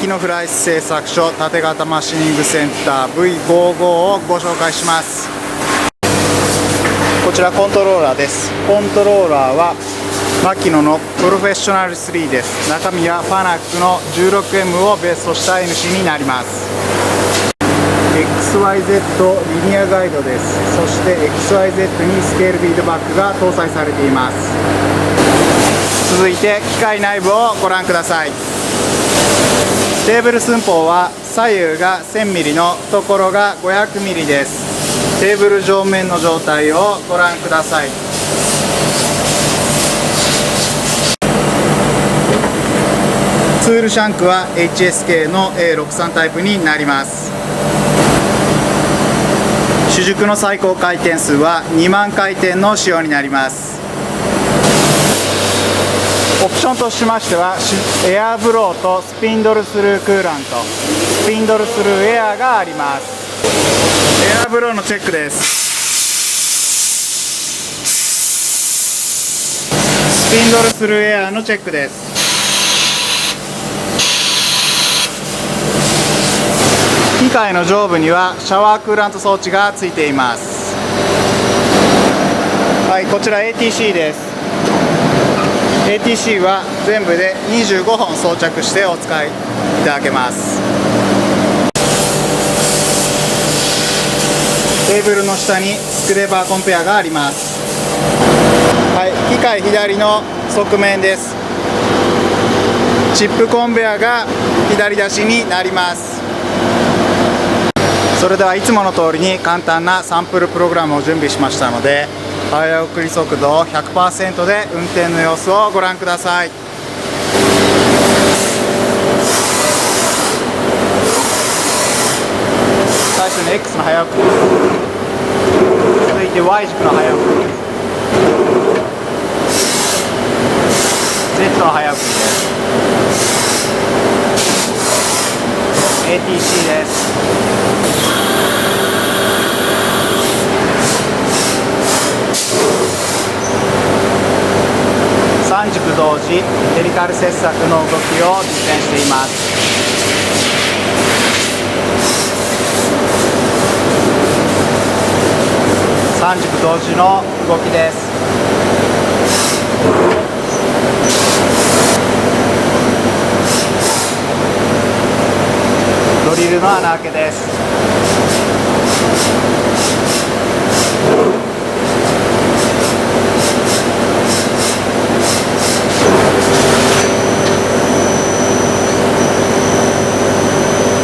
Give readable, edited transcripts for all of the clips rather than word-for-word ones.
のフライス製作所縦型マシニングセンター V55 をご紹介します。こちらコントローラーです。コントローラーはマキノのプロフェッショナル3です。中身はファナックの 16M をベースとした NC になります。 XYZ リニアガイドです。そして XYZ にスケールフィードバックが搭載されています。続いて機械内部をご覧ください。テーブル寸法は左右が 1000mm の懐が 500mm です。テーブル上面の状態をご覧ください。ツールシャンクは HSK の A63 タイプになります。主軸の最高回転数は2万回転の仕様になります。オプションとしましてはエアブローとスピンドルスルークーラント、スピンドルスルーエアがあります。エアブローのチェックです。スピンドルスルーエアのチェックです。機械の上部にはシャワークーラント装置がついています。はい、こちら ATC です。ATC は全部で25本装着してお使いいただけます。テーブルの下にスクレーバーコンペアがあります。はい、機械左の側面です。チップコンベアが左出しになります。それではいつもの通りに簡単なサンプルプログラムを準備しましたので、早送り速度 100% で運転の様子をご覧ください。最初に X の早送りです。続いて Y 軸の早送りです。Z の早送りです。ATC です。3軸同時ヘリカル切削の動きを実践しています。3軸同時の動きです。ドリルの穴開けです。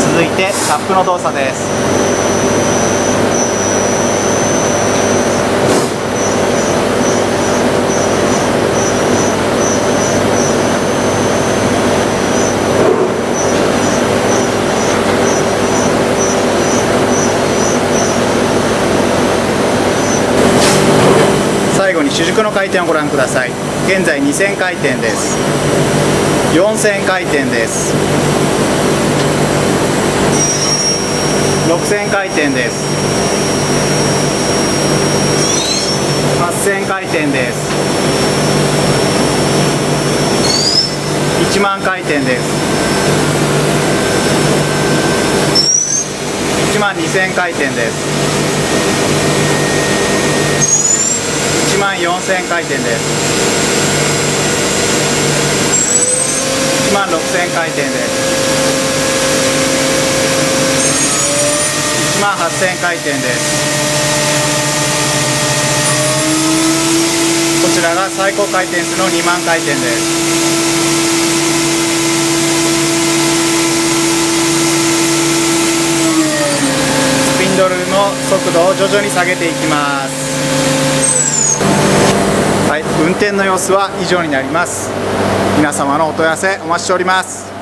続いてタップの動作です。最後に主軸の回転をご覧ください。現在2000回転です。4000回転です。6000回転です。8000回転です。1万回転です。1万2000回転です。1万4000回転です。1万6000回転です。1万8000回転です。こちらが最高回転数の2万回転です。スピンドルの速度を徐々に下げていきます。はい、運転の様子は以上になります。皆様のお問い合わせお待ちしております。